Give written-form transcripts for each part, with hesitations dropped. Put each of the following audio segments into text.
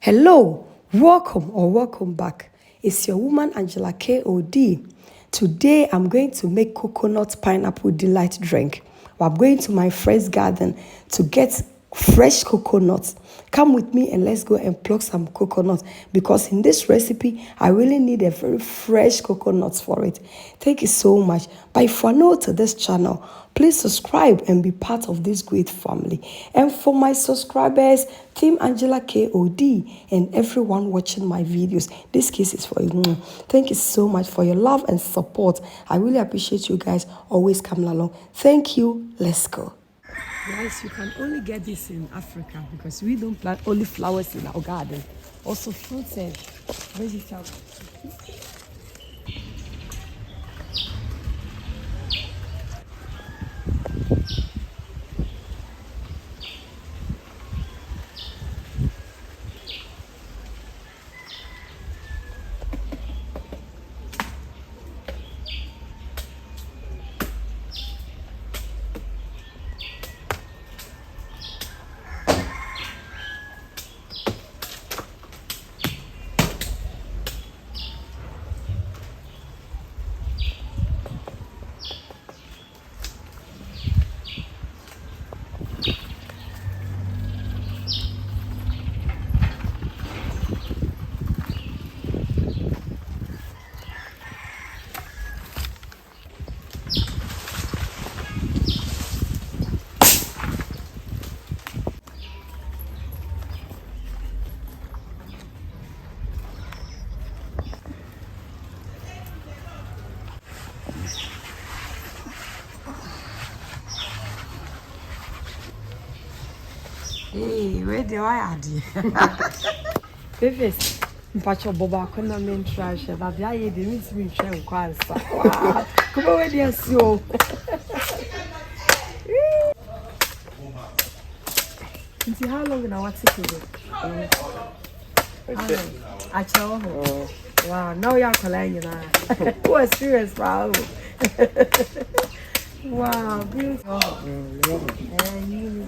Hello, welcome back. It's your woman Angela KOD. Today I'm going to make coconut pineapple delight drink. I'm going to my friend's garden to get fresh coconuts. Come with me and let's go and pluck some coconuts because in this recipe I really need a very fresh coconuts for it. Thank you so much. But if you are new to this channel, please subscribe and be part of this great family. And for my subscribers, Team Angela KOD and everyone watching my videos, this case is for you. Thank you so much for your love and support. I really appreciate you guys always coming along. Thank you. Let's go. Guys, you can only get this in Africa because we don't plant only flowers in our garden. Also fruits and vegetables. Hey, where do I add you? Babies, Pacho Boba couldn't trash, but the idea didn't mean train quite. Wow, come over there, so. See how long in our ticket? I chose. Wow, now you're calling, you know. Who is serious, wow. Wow, beautiful. Thank you.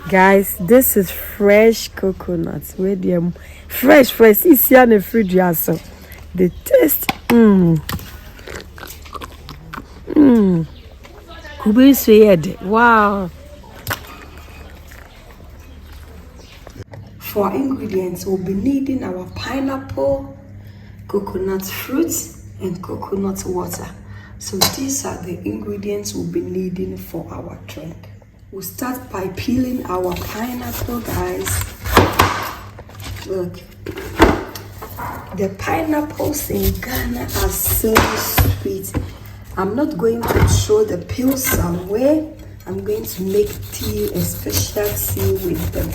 Guys, this is fresh coconuts. Where the fresh, it's here in the fridge. So the taste, wow. For our ingredients, we'll be needing our pineapple, coconut fruits, and coconut water. So these are the ingredients we'll be needing for our drink. We'll start by peeling our pineapple, guys. Look, the pineapples in Ghana are so sweet. I'm not going to throw the peels somewhere. I'm going to make tea, a special tea with them.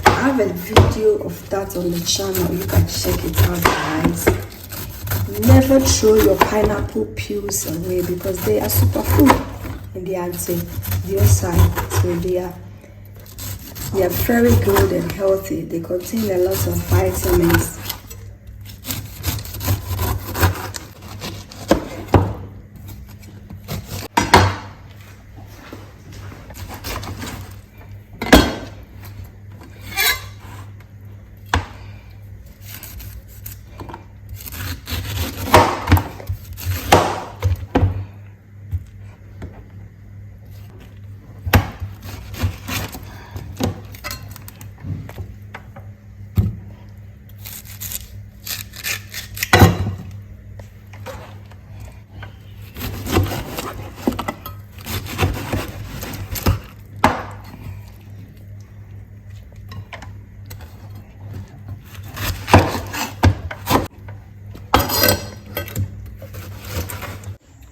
I have a video of that on the channel. You can check it out, guys. Never throw your pineapple peels away because they are superfood and they are antioxidant, so they are very good and healthy. They contain a lot of vitamins.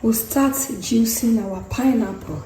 We'll start juicing our pineapple.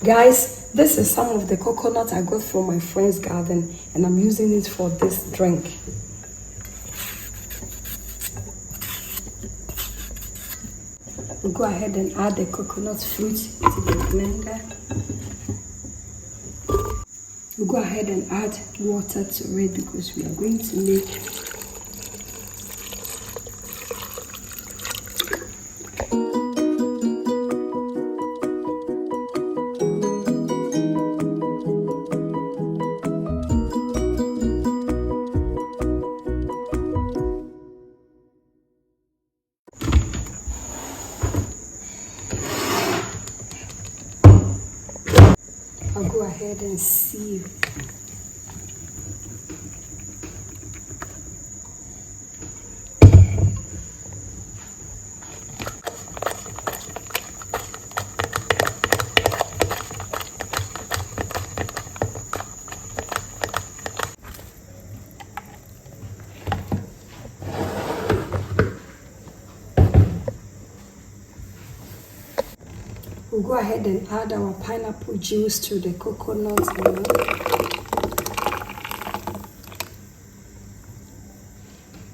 Guys, this is some of the coconut I got from my friend's garden, and I'm using it for this drink. We'll go ahead and add the coconut fruit to the blender. We'll go ahead and add water to it because we are going to make I'll go ahead and sieve. We'll go ahead and add our pineapple juice to the coconut milk.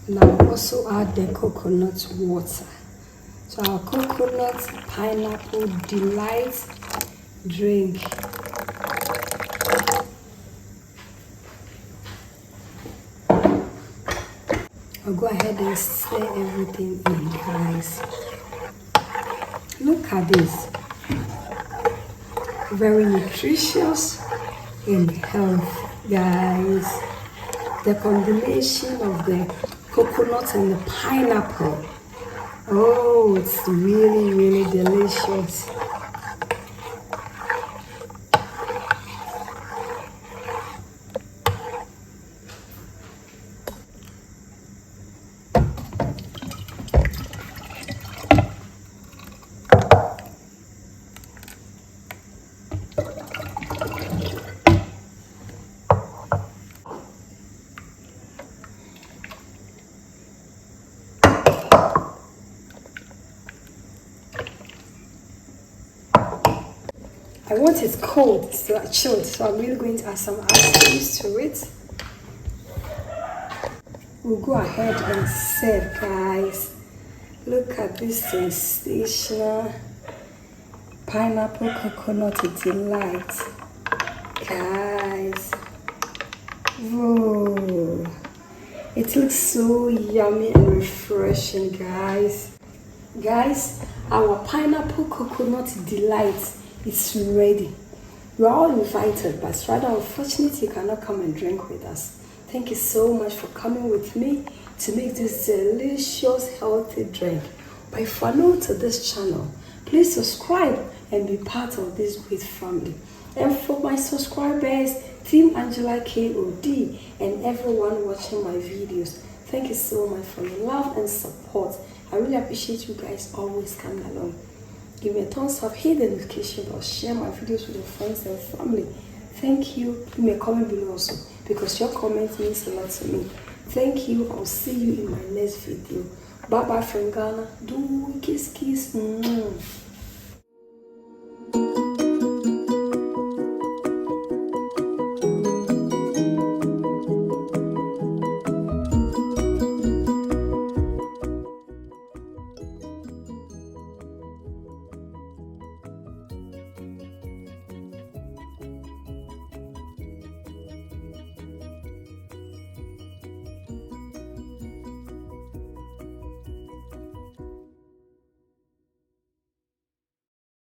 And I'll also add the coconut water. So our coconut pineapple delight drink. I'll go ahead and stir everything in, guys. Look at this. Very nutritious and health, guys. The combination of the coconut and the pineapple. Oh, it's really, really delicious. I want it cold, so chilled, so I'm really going to add some ice cubes to it. We'll go ahead and serve, guys. Look at this sensational pineapple coconut delight, guys. Whoa, it looks so yummy and refreshing, guys. Guys, our pineapple coconut delight is ready. You are all invited, but rather unfortunately you cannot come and drink with us. Thank you so much for coming with me to make this delicious healthy drink. But if you are new to this channel, please subscribe and be part of this great family. And for my subscribers, Team Angela KOD, and everyone watching my videos, thank you so much for your love and support. I really appreciate you guys always coming along. Give me a thumbs up, hit the notification bell, share my videos with your friends and family. Thank you. Give me a comment below also, because your comment means a lot to me. Thank you. I'll see you in my next video. Bye bye from Ghana. Do kiss kiss.